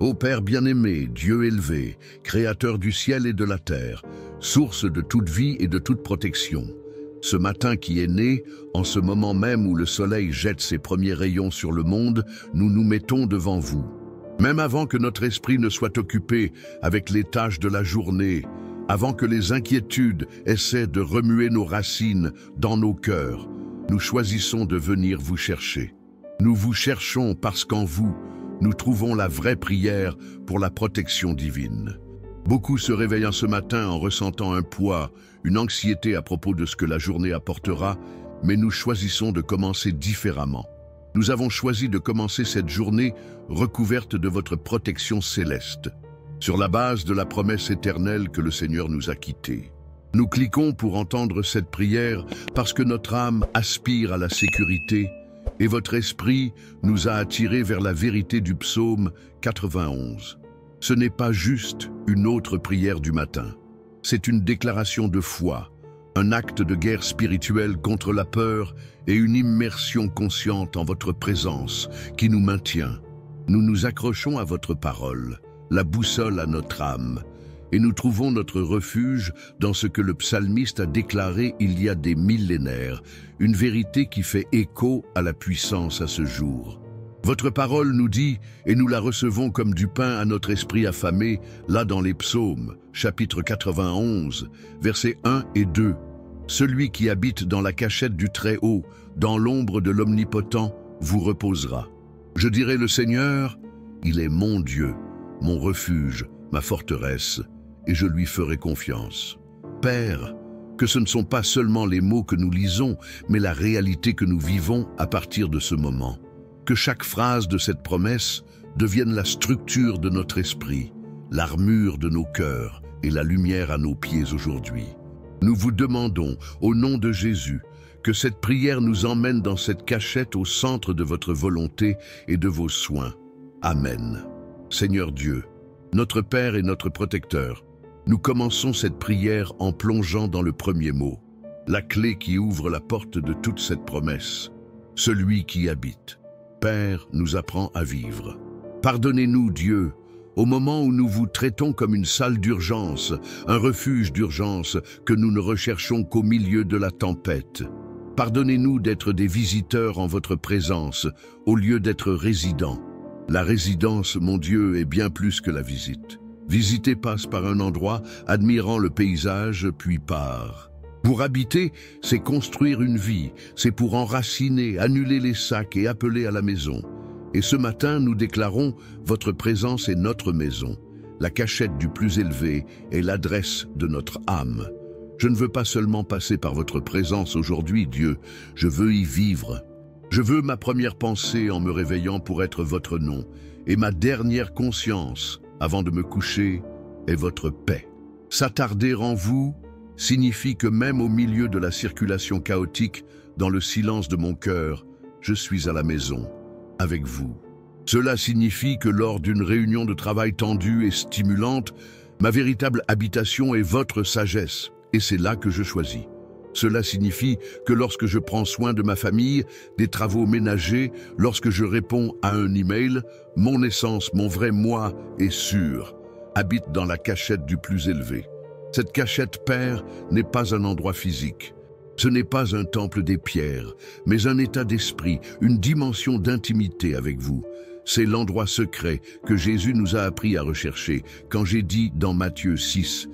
Ô Père bien-aimé, Dieu élevé, Créateur du ciel et de la terre, source de toute vie et de toute protection, ce matin qui est né, en ce moment même où le soleil jette ses premiers rayons sur le monde, nous nous mettons devant vous. Même avant que notre esprit ne soit occupé avec les tâches de la journée, avant que les inquiétudes essaient de remuer nos racines dans nos cœurs, nous choisissons de venir vous chercher. Nous vous cherchons parce qu'en vous, nous trouvons la vraie prière pour la protection divine. Beaucoup se réveillent ce matin en ressentant un poids, une anxiété à propos de ce que la journée apportera, mais nous choisissons de commencer différemment. Nous avons choisi de commencer cette journée recouverte de votre protection céleste, sur la base de la promesse éternelle que le Seigneur nous a quittés. Nous cliquons pour entendre cette prière parce que notre âme aspire à la sécurité et votre esprit nous a attirés vers la vérité du psaume 91. Ce n'est pas juste une autre prière du matin. C'est une déclaration de foi, un acte de guerre spirituelle contre la peur et une immersion consciente en votre présence qui nous maintient. Nous nous accrochons à votre parole, la boussole à notre âme, et nous trouvons notre refuge dans ce que le psalmiste a déclaré il y a des millénaires, une vérité qui fait écho à la puissance à ce jour. Votre parole nous dit, et nous la recevons comme du pain à notre esprit affamé, là dans les psaumes, chapitre 91, versets 1 et 2. Celui qui habite dans la cachette du Très-Haut, dans l'ombre de l'Omnipotent, vous reposera. Je dirai le Seigneur, il est mon Dieu, mon refuge, ma forteresse, et je lui ferai confiance. Père, que ce ne sont pas seulement les mots que nous lisons, mais la réalité que nous vivons à partir de ce moment. Que chaque phrase de cette promesse devienne la structure de notre esprit, l'armure de nos cœurs et la lumière à nos pieds aujourd'hui. Nous vous demandons, au nom de Jésus, que cette prière nous emmène dans cette cachette au centre de votre volonté et de vos soins. Amen. Seigneur Dieu, notre Père et notre Protecteur, nous commençons cette prière en plongeant dans le premier mot, la clé qui ouvre la porte de toute cette promesse, celui qui habite. Père nous apprend à vivre. Pardonnez-nous, Dieu, au moment où nous vous traitons comme une salle d'urgence, un refuge d'urgence que nous ne recherchons qu'au milieu de la tempête. Pardonnez-nous d'être des visiteurs en votre présence, au lieu d'être résidents. La résidence, mon Dieu, est bien plus que la visite. Visiter passe par un endroit, admirant le paysage, puis part. Pour habiter, c'est construire une vie, c'est pour enraciner, annuler les sacs et appeler à la maison. Et ce matin, nous déclarons, votre présence est notre maison. La cachette du plus élevé est l'adresse de notre âme. Je ne veux pas seulement passer par votre présence aujourd'hui, Dieu, je veux y vivre. Je veux ma première pensée en me réveillant pour être votre nom, et ma dernière conscience, avant de me coucher, est votre paix. S'attarder en vous signifie que même au milieu de la circulation chaotique, dans le silence de mon cœur, je suis à la maison, avec vous. Cela signifie que lors d'une réunion de travail tendue et stimulante, ma véritable habitation est votre sagesse, et c'est là que je choisis. Cela signifie que lorsque je prends soin de ma famille, des travaux ménagers, lorsque je réponds à un email, mon essence, mon vrai moi est sûr, habite dans la cachette du plus élevé. Cette cachette, Père, n'est pas un endroit physique. Ce n'est pas un temple des pierres, mais un état d'esprit, une dimension d'intimité avec vous. C'est l'endroit secret que Jésus nous a appris à rechercher quand j'ai dit dans Matthieu 6,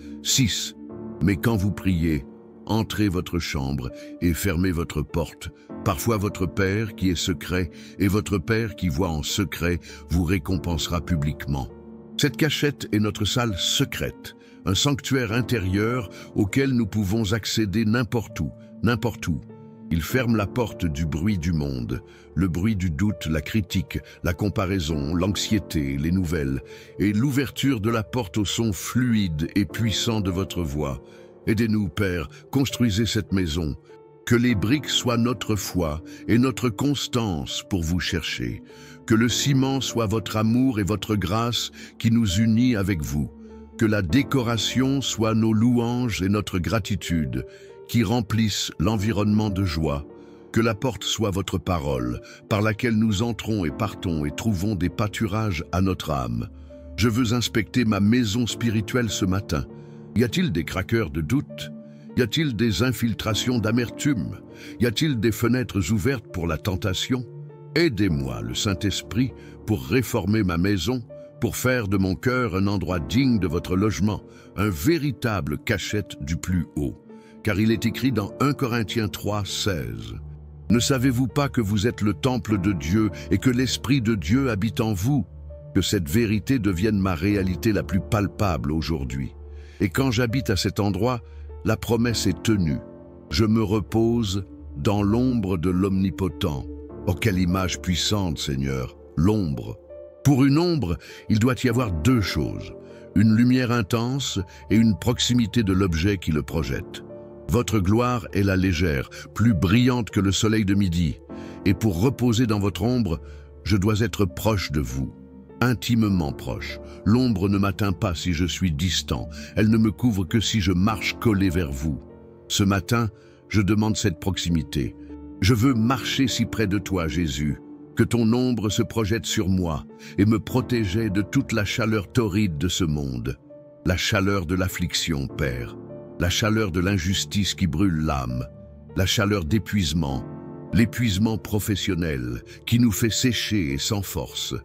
« Mais quand vous priez, entrez votre chambre et fermez votre porte. Parfois votre Père qui est secret et votre Père qui voit en secret vous récompensera publiquement. » Cette cachette est notre salle secrète, un sanctuaire intérieur auquel nous pouvons accéder n'importe où, n'importe où. Il ferme la porte du bruit du monde, le bruit du doute, la critique, la comparaison, l'anxiété, les nouvelles, et l'ouverture de la porte au son fluide et puissant de votre voix. Aidez-nous, Père, construisez cette maison. Que les briques soient notre foi et notre constance pour vous chercher. Que le ciment soit votre amour et votre grâce qui nous unit avec vous. Que la décoration soit nos louanges et notre gratitude qui remplissent l'environnement de joie. Que la porte soit votre parole, par laquelle nous entrons et partons et trouvons des pâturages à notre âme. Je veux inspecter ma maison spirituelle ce matin. Y a-t-il des craqueurs de doute? Y a-t-il des infiltrations d'amertume? Y a-t-il des fenêtres ouvertes pour la tentation? Aidez-moi, le Saint-Esprit, pour réformer ma maison, pour faire de mon cœur un endroit digne de votre logement, un véritable cachette du plus haut. Car il est écrit dans 1 Corinthiens 3, 16. Ne savez-vous pas que vous êtes le temple de Dieu et que l'Esprit de Dieu habite en vous? Que cette vérité devienne ma réalité la plus palpable aujourd'hui. Et quand j'habite à cet endroit, la promesse est tenue. Je me repose dans l'ombre de l'Omnipotent. Oh, quelle image puissante, Seigneur, l'ombre. Pour une ombre, il doit y avoir deux choses, une lumière intense et une proximité de l'objet qui le projette. Votre gloire est la légère, plus brillante que le soleil de midi. Et pour reposer dans votre ombre, je dois être proche de vous, intimement proche. L'ombre ne m'atteint pas si je suis distant, elle ne me couvre que si je marche collé vers vous. Ce matin, je demande cette proximité. Je veux marcher si près de toi, Jésus, que ton ombre se projette sur moi et me protéger de toute la chaleur torride de ce monde. La chaleur de l'affliction, Père, la chaleur de l'injustice qui brûle l'âme, la chaleur d'épuisement, l'épuisement professionnel qui nous fait sécher et sans force,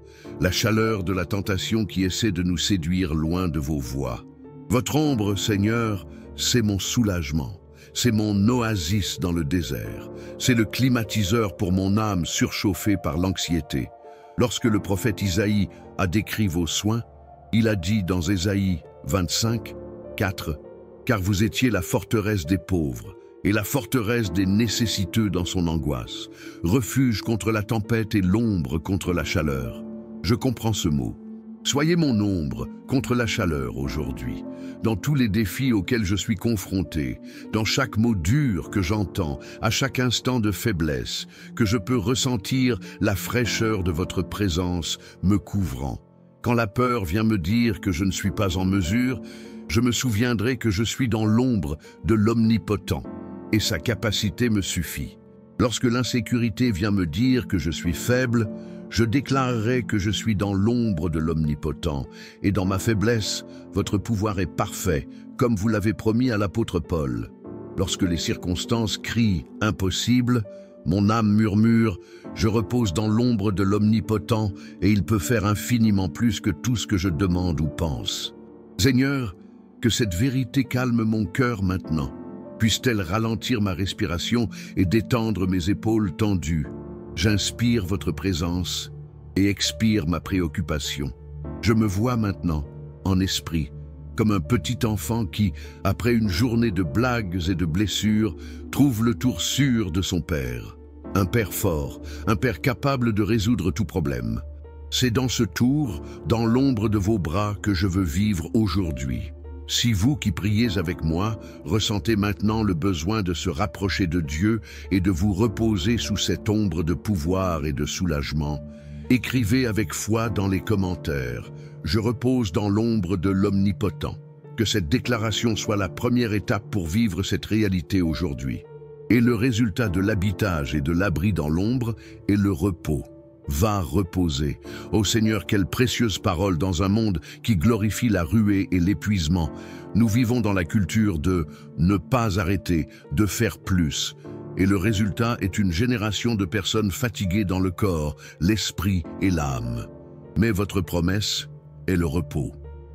la chaleur de la tentation qui essaie de nous séduire loin de vos voies. Votre ombre, Seigneur, c'est mon soulagement. C'est mon oasis dans le désert. C'est le climatiseur pour mon âme surchauffée par l'anxiété. Lorsque le prophète Isaïe a décrit vos soins, il a dit dans Ésaïe 25, 4, « Car vous étiez la forteresse des pauvres et la forteresse des nécessiteux dans son angoisse, refuge contre la tempête et l'ombre contre la chaleur. » Je comprends ce mot. Soyez mon ombre contre la chaleur aujourd'hui, dans tous les défis auxquels je suis confronté, dans chaque mot dur que j'entends, à chaque instant de faiblesse, que je peux ressentir la fraîcheur de votre présence me couvrant. Quand la peur vient me dire que je ne suis pas en mesure, je me souviendrai que je suis dans l'ombre de l'Omnipotent, et sa capacité me suffit. Lorsque l'insécurité vient me dire que je suis faible, je déclarerai que je suis dans l'ombre de l'Omnipotent, et dans ma faiblesse, votre pouvoir est parfait, comme vous l'avez promis à l'apôtre Paul. Lorsque les circonstances crient « impossible », mon âme murmure « je repose dans l'ombre de l'Omnipotent, et il peut faire infiniment plus que tout ce que je demande ou pense. » Seigneur, que cette vérité calme mon cœur maintenant. Puisse-t-elle ralentir ma respiration et détendre mes épaules tendues. J'inspire votre présence et expire ma préoccupation. Je me vois maintenant, en esprit, comme un petit enfant qui, après une journée de blagues et de blessures, trouve le tour sûr de son père. Un père fort, un père capable de résoudre tout problème. C'est dans ce tour, dans l'ombre de vos bras, que je veux vivre aujourd'hui. Si vous qui priez avec moi, ressentez maintenant le besoin de se rapprocher de Dieu et de vous reposer sous cette ombre de pouvoir et de soulagement, écrivez avec foi dans les commentaires « Je repose dans l'ombre de l'Omnipotent ». Que cette déclaration soit la première étape pour vivre cette réalité aujourd'hui. Et le résultat de l'habitage et de l'abri dans l'ombre est le repos. Va reposer. Ô Seigneur, quelle précieuse parole dans un monde qui glorifie la ruée et l'épuisement. Nous vivons dans la culture de ne pas arrêter, de faire plus. Et le résultat est une génération de personnes fatiguées dans le corps, l'esprit et l'âme. Mais votre promesse est le repos.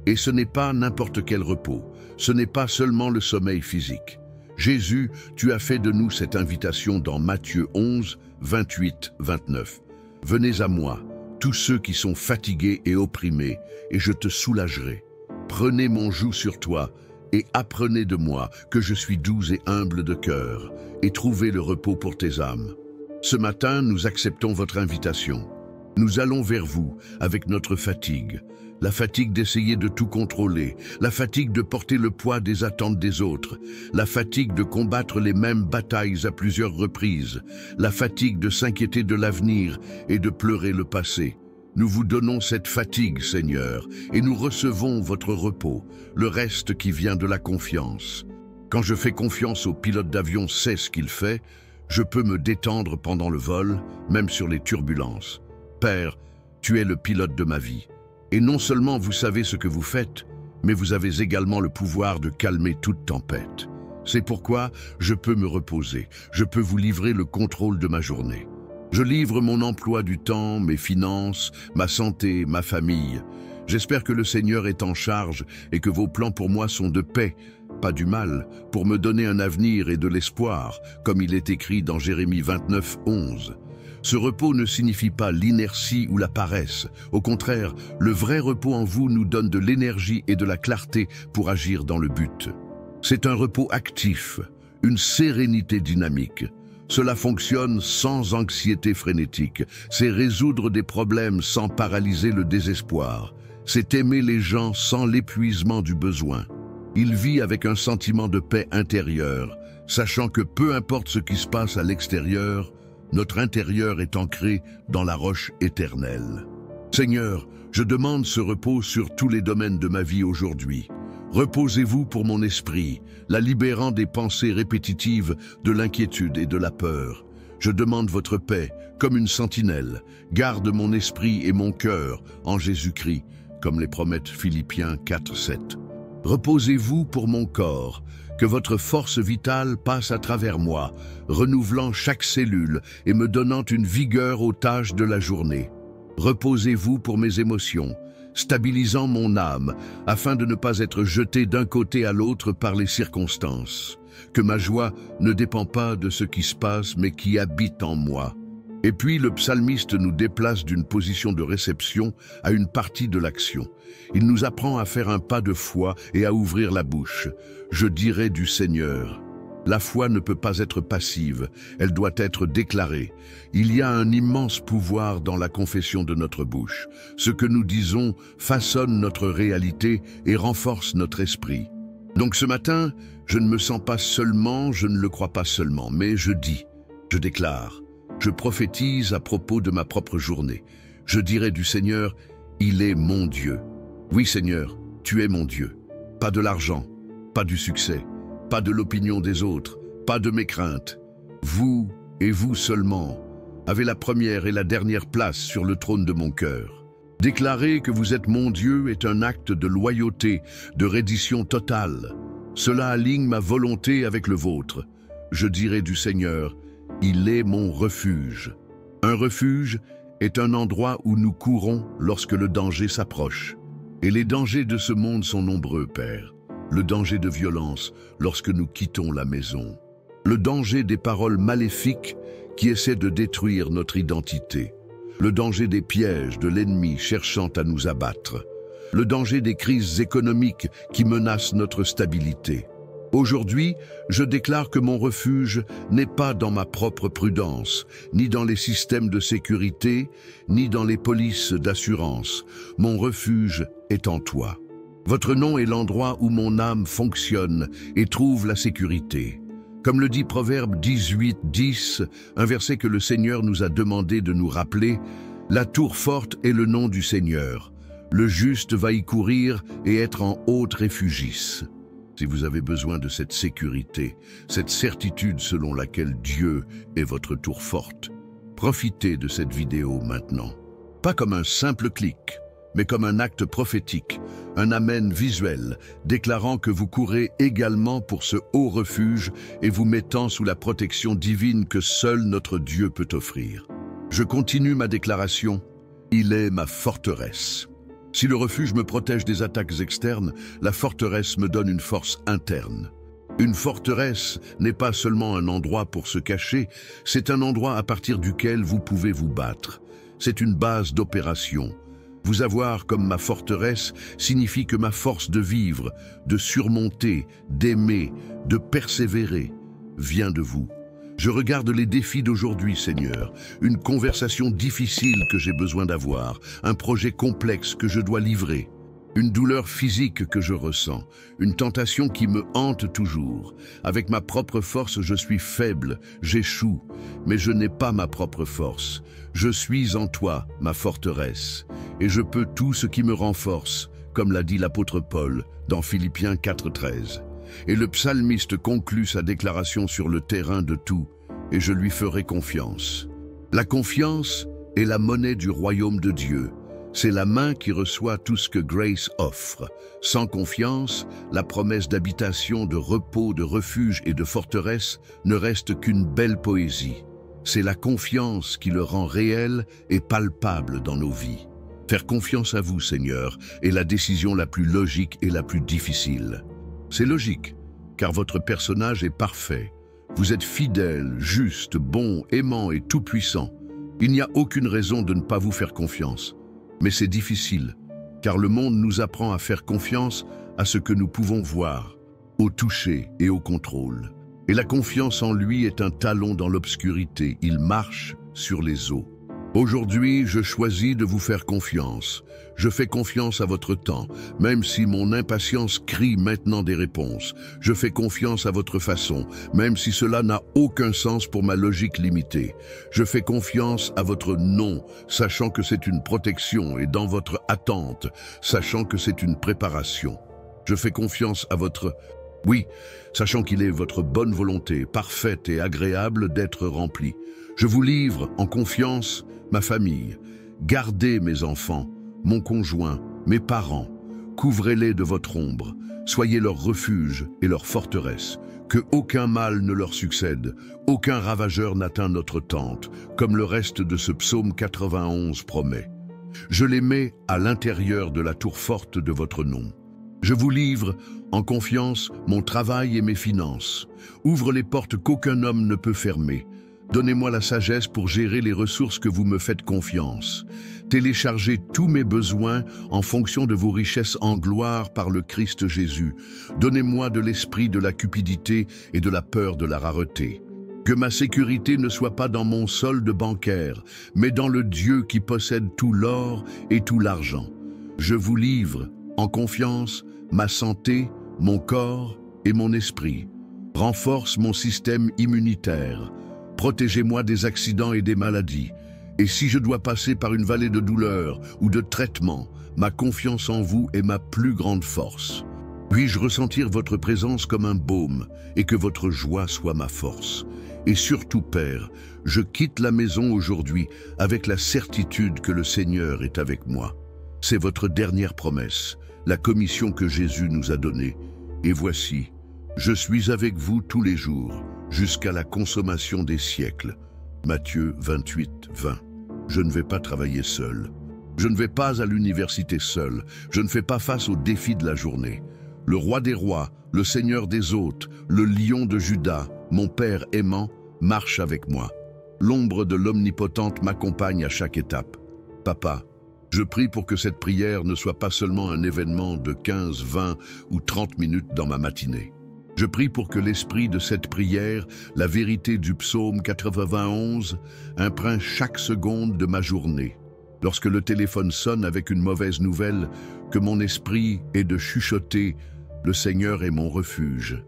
Et ce n'est pas n'importe quel repos. Ce n'est pas seulement le sommeil physique. Jésus, tu as fait de nous cette invitation dans Matthieu 11, 28, 29. Venez à moi, tous ceux qui sont fatigués et opprimés, et je te soulagerai. Prenez mon joug sur toi, et apprenez de moi que je suis doux et humble de cœur, et trouvez le repos pour tes âmes. Ce matin, nous acceptons votre invitation. Nous allons vers vous avec notre fatigue, la fatigue d'essayer de tout contrôler, la fatigue de porter le poids des attentes des autres, la fatigue de combattre les mêmes batailles à plusieurs reprises, la fatigue de s'inquiéter de l'avenir et de pleurer le passé. Nous vous donnons cette fatigue, Seigneur, et nous recevons votre repos, le reste qui vient de la confiance. Quand je fais confiance au pilote d'avion sait ce qu'il fait, je peux me détendre pendant le vol, même sur les turbulences. Père, tu es le pilote de ma vie. Et non seulement vous savez ce que vous faites, mais vous avez également le pouvoir de calmer toute tempête. C'est pourquoi je peux me reposer, je peux vous livrer le contrôle de ma journée. Je livre mon emploi du temps, mes finances, ma santé, ma famille. J'espère que le Seigneur est en charge et que vos plans pour moi sont de paix, pas du mal, pour me donner un avenir et de l'espoir, comme il est écrit dans Jérémie 29, 11. Ce repos ne signifie pas l'inertie ou la paresse. Au contraire, le vrai repos en vous nous donne de l'énergie et de la clarté pour agir dans le but. C'est un repos actif, une sérénité dynamique. Cela fonctionne sans anxiété frénétique. C'est résoudre des problèmes sans paralyser le désespoir. C'est aimer les gens sans l'épuisement du besoin. Il vit avec un sentiment de paix intérieure, sachant que peu importe ce qui se passe à l'extérieur, notre intérieur est ancré dans la roche éternelle. Seigneur, je demande ce repos sur tous les domaines de ma vie aujourd'hui. Reposez-vous pour mon esprit, la libérant des pensées répétitives, de l'inquiétude et de la peur. Je demande votre paix, comme une sentinelle. Garde mon esprit et mon cœur en Jésus-Christ, comme les promettent Philippiens 4, 7. Reposez-vous pour mon corps, que votre force vitale passe à travers moi, renouvelant chaque cellule et me donnant une vigueur aux tâches de la journée. Reposez-vous pour mes émotions, stabilisant mon âme, afin de ne pas être jeté d'un côté à l'autre par les circonstances. Que ma joie ne dépend pas de ce qui se passe, mais qui habite en moi. Et puis le psalmiste nous déplace d'une position de réception à une partie de l'action. Il nous apprend à faire un pas de foi et à ouvrir la bouche. Je dirai du Seigneur. La foi ne peut pas être passive, elle doit être déclarée. Il y a un immense pouvoir dans la confession de notre bouche. Ce que nous disons façonne notre réalité et renforce notre esprit. Donc ce matin, je ne me sens pas seulement, je ne le crois pas seulement, mais je dis, je déclare, je prophétise à propos de ma propre journée. Je dirai du Seigneur, il est mon Dieu. Oui Seigneur, tu es mon Dieu. Pas de l'argent, pas du succès, pas de l'opinion des autres, pas de mes craintes. Vous, et vous seulement, avez la première et la dernière place sur le trône de mon cœur. Déclarer que vous êtes mon Dieu est un acte de loyauté, de reddition totale. Cela aligne ma volonté avec le vôtre. Je dirai du Seigneur, il est mon refuge. Un refuge est un endroit où nous courons lorsque le danger s'approche. Et les dangers de ce monde sont nombreux, Père. Le danger de violence lorsque nous quittons la maison. Le danger des paroles maléfiques qui essaient de détruire notre identité. Le danger des pièges de l'ennemi cherchant à nous abattre. Le danger des crises économiques qui menacent notre stabilité. Aujourd'hui, je déclare que mon refuge n'est pas dans ma propre prudence, ni dans les systèmes de sécurité, ni dans les polices d'assurance. Mon refuge est en toi. Votre nom est l'endroit où mon âme fonctionne et trouve la sécurité. Comme le dit Proverbe 18, 10, un verset que le Seigneur nous a demandé de nous rappeler, « La tour forte est le nom du Seigneur. Le juste va y courir et être en haute réfugis. » Si vous avez besoin de cette sécurité, cette certitude selon laquelle Dieu est votre tour forte, profitez de cette vidéo maintenant. Pas comme un simple clic, mais comme un acte prophétique, un amen visuel, déclarant que vous courez également pour ce haut refuge et vous mettant sous la protection divine que seul notre Dieu peut offrir. Je continue ma déclaration, il est ma forteresse. Si le refuge me protège des attaques externes, la forteresse me donne une force interne. Une forteresse n'est pas seulement un endroit pour se cacher, c'est un endroit à partir duquel vous pouvez vous battre. C'est une base d'opération. Vous avoir comme ma forteresse signifie que ma force de vivre, de surmonter, d'aimer, de persévérer, vient de vous. Je regarde les défis d'aujourd'hui, Seigneur, une conversation difficile que j'ai besoin d'avoir, un projet complexe que je dois livrer, une douleur physique que je ressens, une tentation qui me hante toujours. Avec ma propre force, je suis faible, j'échoue, mais je n'ai pas ma propre force. Je suis en toi, ma forteresse, et je peux tout ce qui me renforce, comme l'a dit l'apôtre Paul dans Philippiens 4, 13. Et le psalmiste conclut sa déclaration sur le terrain de tout, et je lui ferai confiance. La confiance est la monnaie du royaume de Dieu. C'est la main qui reçoit tout ce que Grace offre. Sans confiance, la promesse d'habitation, de repos, de refuge et de forteresse ne reste qu'une belle poésie. C'est la confiance qui le rend réel et palpable dans nos vies. Faire confiance à vous, Seigneur, est la décision la plus logique et la plus difficile. C'est logique, car votre personnage est parfait. Vous êtes fidèle, juste, bon, aimant et tout-puissant. Il n'y a aucune raison de ne pas vous faire confiance. Mais c'est difficile, car le monde nous apprend à faire confiance à ce que nous pouvons voir, au toucher et au contrôle. Et la confiance en lui est un talon dans l'obscurité, il marche sur les eaux. Aujourd'hui, je choisis de vous faire confiance. Je fais confiance à votre temps, même si mon impatience crie maintenant des réponses. Je fais confiance à votre façon, même si cela n'a aucun sens pour ma logique limitée. Je fais confiance à votre non, sachant que c'est une protection, et dans votre attente, sachant que c'est une préparation. Je fais confiance à votre oui, sachant qu'il est votre bonne volonté, parfaite et agréable d'être remplie. Je vous livre en confiance ma famille. Gardez mes enfants, mon conjoint, mes parents. Couvrez-les de votre ombre. Soyez leur refuge et leur forteresse. Que aucun mal ne leur succède, aucun ravageur n'atteint notre tente, comme le reste de ce psaume 91 promet. Je les mets à l'intérieur de la tour forte de votre nom. Je vous livre, en confiance, mon travail et mes finances. Ouvre les portes qu'aucun homme ne peut fermer. Donnez-moi la sagesse pour gérer les ressources que vous me faites confiance. Téléchargez tous mes besoins en fonction de vos richesses en gloire par le Christ Jésus. Donnez-moi de l'esprit de la cupidité et de la peur de la rareté. Que ma sécurité ne soit pas dans mon solde bancaire, mais dans le Dieu qui possède tout l'or et tout l'argent. Je vous livre, en confiance, ma santé, mon corps et mon esprit. Renforce mon système immunitaire. Protégez-moi des accidents et des maladies. Et si je dois passer par une vallée de douleur ou de traitement, ma confiance en vous est ma plus grande force. Puis-je ressentir votre présence comme un baume et que votre joie soit ma force. Et surtout, Père, je quitte la maison aujourd'hui avec la certitude que le Seigneur est avec moi. C'est votre dernière promesse, la commission que Jésus nous a donnée. Et voici, je suis avec vous tous les jours, jusqu'à la consommation des siècles. Matthieu 28, 20. Je ne vais pas travailler seul. Je ne vais pas à l'université seul. Je ne fais pas face aux défis de la journée. Le roi des rois, le Seigneur des hôtes, le lion de Juda, mon Père aimant, marche avec moi. L'ombre de l'Omnipotente m'accompagne à chaque étape. Papa, je prie pour que cette prière ne soit pas seulement un événement de 15, 20 ou 30 minutes dans ma matinée. Je prie pour que l'esprit de cette prière, la vérité du psaume 91, imprègne chaque seconde de ma journée. Lorsque le téléphone sonne avec une mauvaise nouvelle, que mon esprit ait de chuchoter « Le Seigneur est mon refuge ».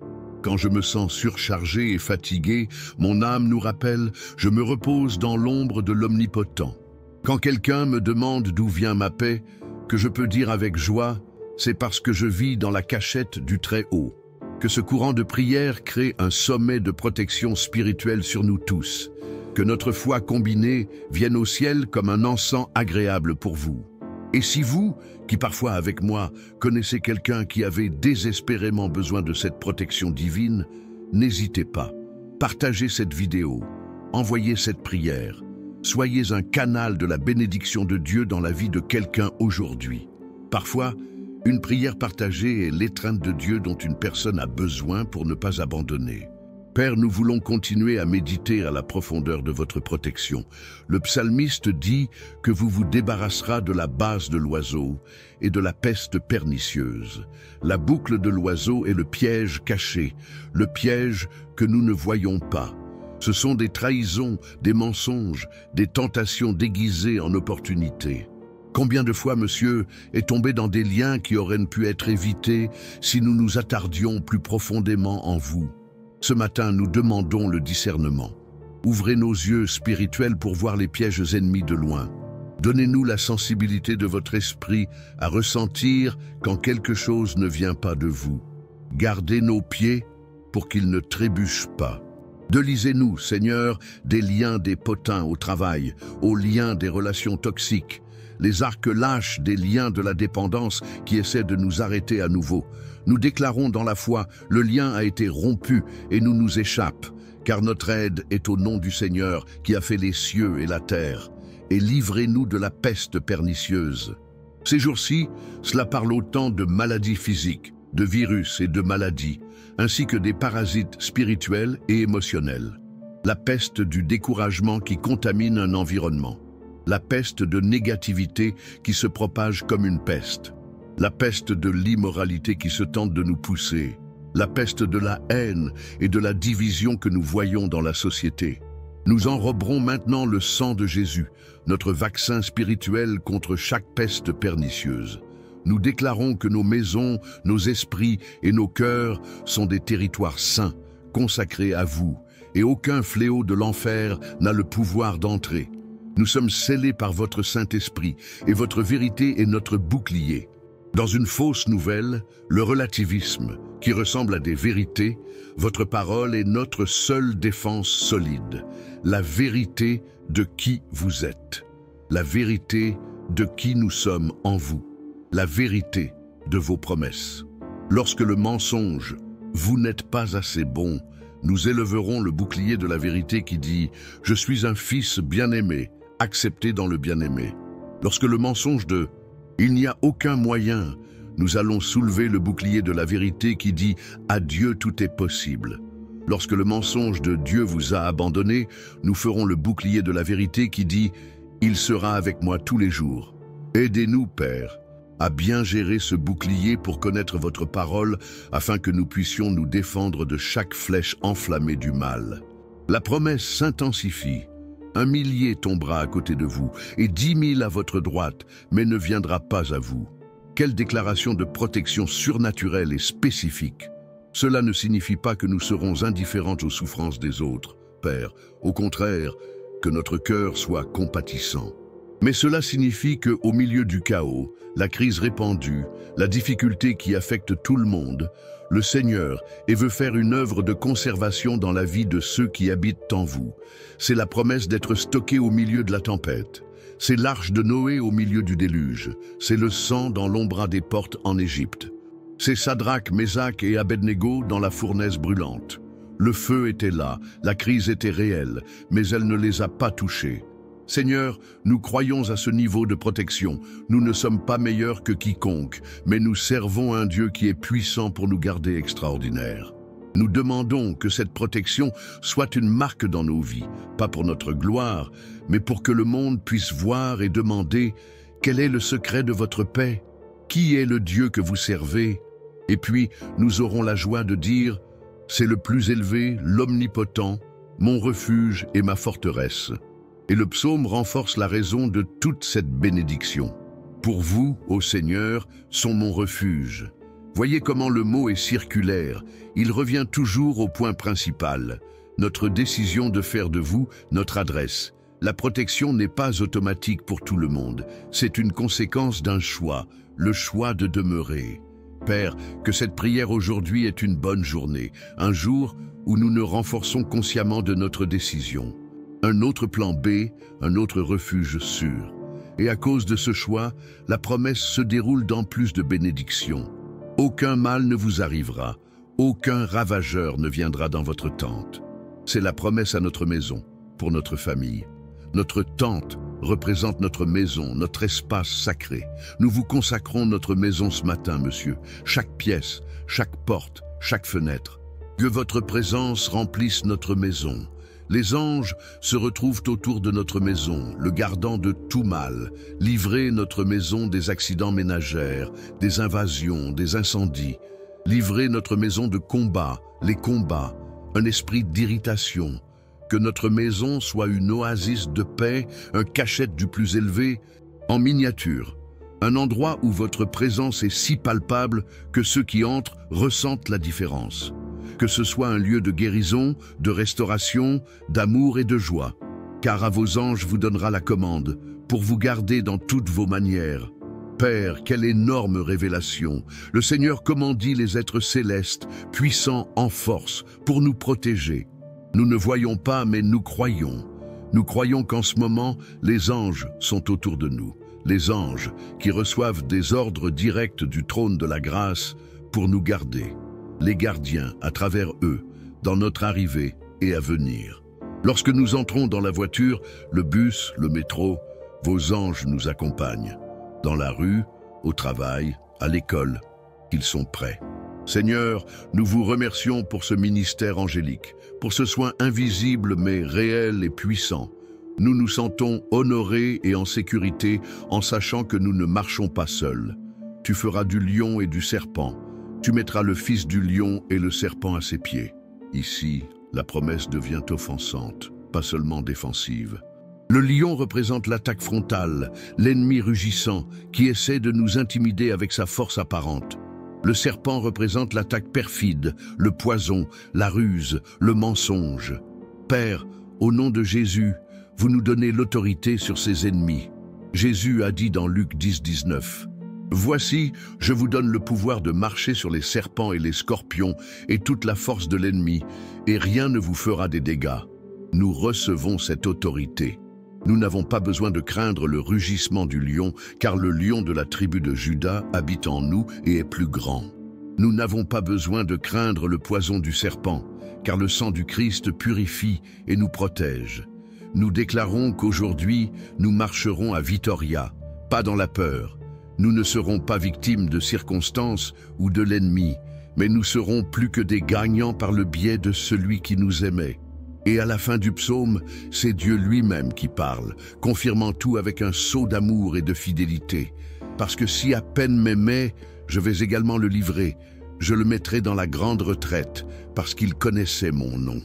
Quand je me sens surchargé et fatigué, mon âme nous rappelle « Je me repose dans l'ombre de l'Omnipotent ». Quand quelqu'un me demande d'où vient ma paix, que je peux dire avec joie « C'est parce que je vis dans la cachette du Très-Haut ». Que ce courant de prière crée un sommet de protection spirituelle sur nous tous. Que notre foi combinée vienne au ciel comme un encens agréable pour vous. Et si vous, qui parfois avec moi, connaissez quelqu'un qui avait désespérément besoin de cette protection divine, n'hésitez pas. Partagez cette vidéo, envoyez cette prière. Soyez un canal de la bénédiction de Dieu dans la vie de quelqu'un aujourd'hui. Parfois, une prière partagée est l'étreinte de Dieu dont une personne a besoin pour ne pas abandonner. Père, nous voulons continuer à méditer à la profondeur de votre protection. Le psalmiste dit que vous vous débarrasserez de la base de l'oiseau et de la peste pernicieuse. La boucle de l'oiseau est le piège caché, le piège que nous ne voyons pas. Ce sont des trahisons, des mensonges, des tentations déguisées en opportunités. Combien de fois, monsieur, est tombé dans des liens qui auraient pu être évités si nous nous attardions plus profondément en vous? Ce matin, nous demandons le discernement. Ouvrez nos yeux spirituels pour voir les pièges ennemis de loin. Donnez-nous la sensibilité de votre esprit à ressentir quand quelque chose ne vient pas de vous. Gardez nos pieds pour qu'ils ne trébuchent pas. Délisez-nous, Seigneur, des liens des potins au travail, aux liens des relations toxiques. les arcs lâches des liens de la dépendance qui essaient de nous arrêter à nouveau. Nous déclarons dans la foi, le lien a été rompu et nous nous échappe, car notre aide est au nom du Seigneur qui a fait les cieux et la terre. Et livrez-nous de la peste pernicieuse. Ces jours-ci, cela parle autant de maladies physiques, de virus et de maladies, ainsi que des parasites spirituels et émotionnels. La peste du découragement qui contamine un environnement. La peste de négativité qui se propage comme une peste. La peste de l'immoralité qui se tente de nous pousser. La peste de la haine et de la division que nous voyons dans la société. Nous enroberons maintenant le sang de Jésus, notre vaccin spirituel contre chaque peste pernicieuse. Nous déclarons que nos maisons, nos esprits et nos cœurs sont des territoires saints, consacrés à vous, et aucun fléau de l'enfer n'a le pouvoir d'entrer. Nous sommes scellés par votre Saint-Esprit, et votre vérité est notre bouclier. Dans une fausse nouvelle, le relativisme, qui ressemble à des vérités, votre parole est notre seule défense solide. La vérité de qui vous êtes. La vérité de qui nous sommes en vous. La vérité de vos promesses. Lorsque le mensonge, vous n'êtes pas assez bon, nous élèverons le bouclier de la vérité qui dit « Je suis un fils bien-aimé, accepté dans le bien-aimé ». Lorsque le mensonge de « Il n'y a aucun moyen », nous allons soulever le bouclier de la vérité qui dit « À Dieu tout est possible ». Lorsque le mensonge de Dieu vous a abandonné, nous ferons le bouclier de la vérité qui dit « Il sera avec moi tous les jours ». Aidez-nous, Père, à bien gérer ce bouclier pour connaître votre parole afin que nous puissions nous défendre de chaque flèche enflammée du mal. La promesse s'intensifie. 1 millier tombera à côté de vous et 10 000 à votre droite, mais ne viendra pas à vous. Quelle déclaration de protection surnaturelle et spécifique! Cela ne signifie pas que nous serons indifférents aux souffrances des autres, Père. Au contraire, que notre cœur soit compatissant. Mais cela signifie qu'au milieu du chaos, la crise répandue, la difficulté qui affecte tout le monde, le Seigneur veut faire une œuvre de conservation dans la vie de ceux qui habitent en vous. C'est la promesse d'être stocké au milieu de la tempête. C'est l'arche de Noé au milieu du déluge. C'est le sang dans l'ombre des portes en Égypte. C'est Sadrach, Mésach et Abednego dans la fournaise brûlante. Le feu était là, la crise était réelle, mais elle ne les a pas touchés. Seigneur, nous croyons à ce niveau de protection. Nous ne sommes pas meilleurs que quiconque, mais nous servons un Dieu qui est puissant pour nous garder extraordinaires. Nous demandons que cette protection soit une marque dans nos vies, pas pour notre gloire, mais pour que le monde puisse voir et demander « Quel est le secret de votre paix? Qui est le Dieu que vous servez ?» Et puis, nous aurons la joie de dire « C'est le plus élevé, l'omnipotent, mon refuge et ma forteresse. » Et le psaume renforce la raison de toute cette bénédiction. Pour vous, ô Seigneur, sont mon refuge. Voyez comment le mot est circulaire. Il revient toujours au point principal. Notre décision de faire de vous notre adresse. La protection n'est pas automatique pour tout le monde. C'est une conséquence d'un choix, le choix de demeurer. Père, que cette prière aujourd'hui est une bonne journée, un jour où nous nous renforçons consciemment de notre décision. Un autre plan B, un autre refuge sûr. Et à cause de ce choix, la promesse se déroule dans plus de bénédictions. Aucun mal ne vous arrivera, aucun ravageur ne viendra dans votre tente. C'est la promesse à notre maison, pour notre famille. Notre tente représente notre maison, notre espace sacré. Nous vous consacrons notre maison ce matin, monsieur. Chaque pièce, chaque porte, chaque fenêtre. Que votre présence remplisse notre maison. Les anges se retrouvent autour de notre maison, le gardant de tout mal, livrer notre maison des accidents ménagères, des invasions, des incendies, livrer notre maison de combats, les combats, un esprit d'irritation, que notre maison soit une oasis de paix, un cachette du plus élevé, en miniature, un endroit où votre présence est si palpable que ceux qui entrent ressentent la différence. Que ce soit un lieu de guérison, de restauration, d'amour et de joie. Car à vos anges vous donnera la commande, pour vous garder dans toutes vos manières. Père, quelle énorme révélation! Le Seigneur commandit les êtres célestes, puissants en force, pour nous protéger. Nous ne voyons pas, mais nous croyons. Nous croyons qu'en ce moment, les anges sont autour de nous. les anges qui reçoivent des ordres directs du trône de la grâce pour nous garder, les gardiens à travers eux, dans notre arrivée et à venir. Lorsque nous entrons dans la voiture, le bus, le métro, vos anges nous accompagnent. Dans la rue, au travail, à l'école, ils sont prêts. Seigneur, nous vous remercions pour ce ministère angélique, pour ce soin invisible mais réel et puissant. Nous nous sentons honorés et en sécurité en sachant que nous ne marchons pas seuls. Tu feras du lion et du serpent. Tu mettras le fils du lion et le serpent à ses pieds. Ici, la promesse devient offensante, pas seulement défensive. Le lion représente l'attaque frontale, l'ennemi rugissant qui essaie de nous intimider avec sa force apparente. Le serpent représente l'attaque perfide, le poison, la ruse, le mensonge. Père, au nom de Jésus, vous nous donnez l'autorité sur ses ennemis. Jésus a dit dans Luc 10, 19, « Voici, je vous donne le pouvoir de marcher sur les serpents et les scorpions et toute la force de l'ennemi, et rien ne vous fera des dégâts. » Nous recevons cette autorité. Nous n'avons pas besoin de craindre le rugissement du lion, car le lion de la tribu de Juda habite en nous et est plus grand. Nous n'avons pas besoin de craindre le poison du serpent, car le sang du Christ purifie et nous protège. Nous déclarons qu'aujourd'hui, nous marcherons à Vitoria, pas dans la peur. Nous ne serons pas victimes de circonstances ou de l'ennemi, mais nous serons plus que des gagnants par le biais de celui qui nous aimait. Et à la fin du psaume, c'est Dieu lui-même qui parle, confirmant tout avec un sceau d'amour et de fidélité. Parce que si à peine m'aimait, je vais également le livrer. Je le mettrai dans la grande retraite, parce qu'il connaissait mon nom.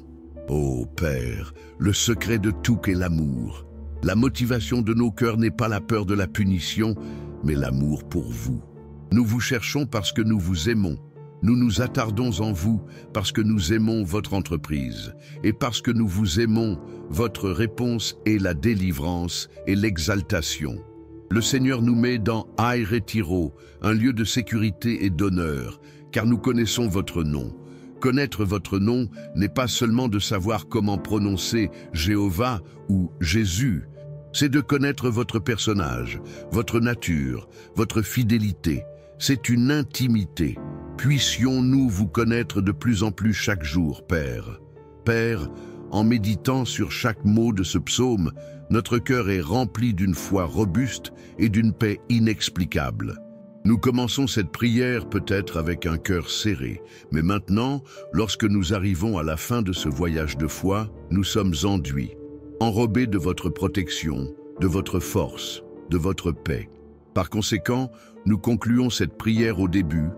Ô Père, le secret de tout est l'amour. La motivation de nos cœurs n'est pas la peur de la punition, mais l'amour pour vous. Nous vous cherchons parce que nous vous aimons. Nous nous attardons en vous parce que nous aimons votre entreprise. Et parce que nous vous aimons, votre réponse est la délivrance et l'exaltation. Le Seigneur nous met dans Ai Retiro, un lieu de sécurité et d'honneur, car nous connaissons votre nom. Connaître votre nom n'est pas seulement de savoir comment prononcer Jéhovah ou Jésus, c'est de connaître votre personnage, votre nature, votre fidélité. C'est une intimité. Puissions-nous vous connaître de plus en plus chaque jour, Père. Père, en méditant sur chaque mot de ce psaume, notre cœur est rempli d'une foi robuste et d'une paix inexplicable. Nous commençons cette prière peut-être avec un cœur serré, mais maintenant, lorsque nous arrivons à la fin de ce voyage de foi, nous sommes enduits, enrobés de votre protection, de votre force, de votre paix. Par conséquent, nous concluons cette prière au début,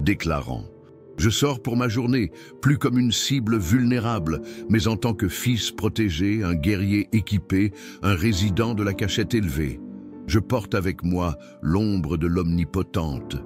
déclarant « Je sors pour ma journée, plus comme une cible vulnérable, mais en tant que fils protégé, un guerrier équipé, un résident de la cachette élevée. Je porte avec moi l'ombre de l'omnipotente.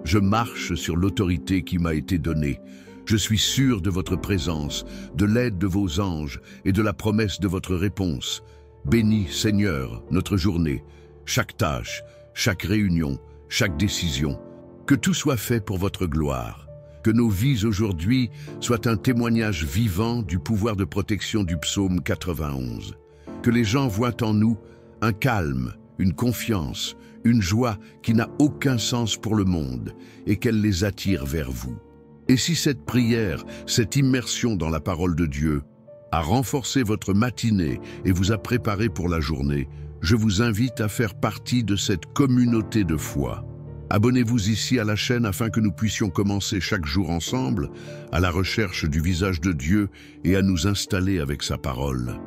Je marche sur l'autorité qui m'a été donnée. Je suis sûr de votre présence, de l'aide de vos anges et de la promesse de votre réponse. Bénis, Seigneur, notre journée, chaque tâche, chaque réunion, chaque décision. Que tout soit fait pour votre gloire. Que nos vies aujourd'hui soient un témoignage vivant du pouvoir de protection du psaume 91. Que les gens voient en nous un calme, une confiance, une joie qui n'a aucun sens pour le monde et qu'elle les attire vers vous. Et si cette prière, cette immersion dans la parole de Dieu a renforcé votre matinée et vous a préparé pour la journée, je vous invite à faire partie de cette communauté de foi. Abonnez-vous ici à la chaîne afin que nous puissions commencer chaque jour ensemble à la recherche du visage de Dieu et à nous installer avec sa parole.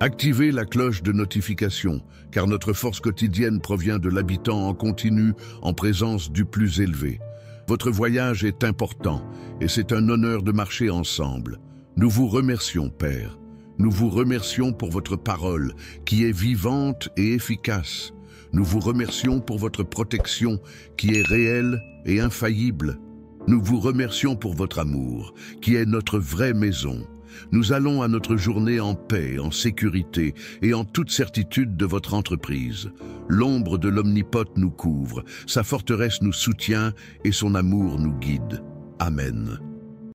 Activez la cloche de notification, car notre force quotidienne provient de l'habitant en continu en présence du plus élevé. Votre voyage est important et c'est un honneur de marcher ensemble. Nous vous remercions, Père. Nous vous remercions pour votre parole qui est vivante et efficace. Nous vous remercions pour votre protection qui est réelle et infaillible. Nous vous remercions pour votre amour qui est notre vraie maison. Nous allons à notre journée en paix, en sécurité et en toute certitude de votre entreprise. L'ombre de l'omnipote nous couvre, sa forteresse nous soutient et son amour nous guide. Amen.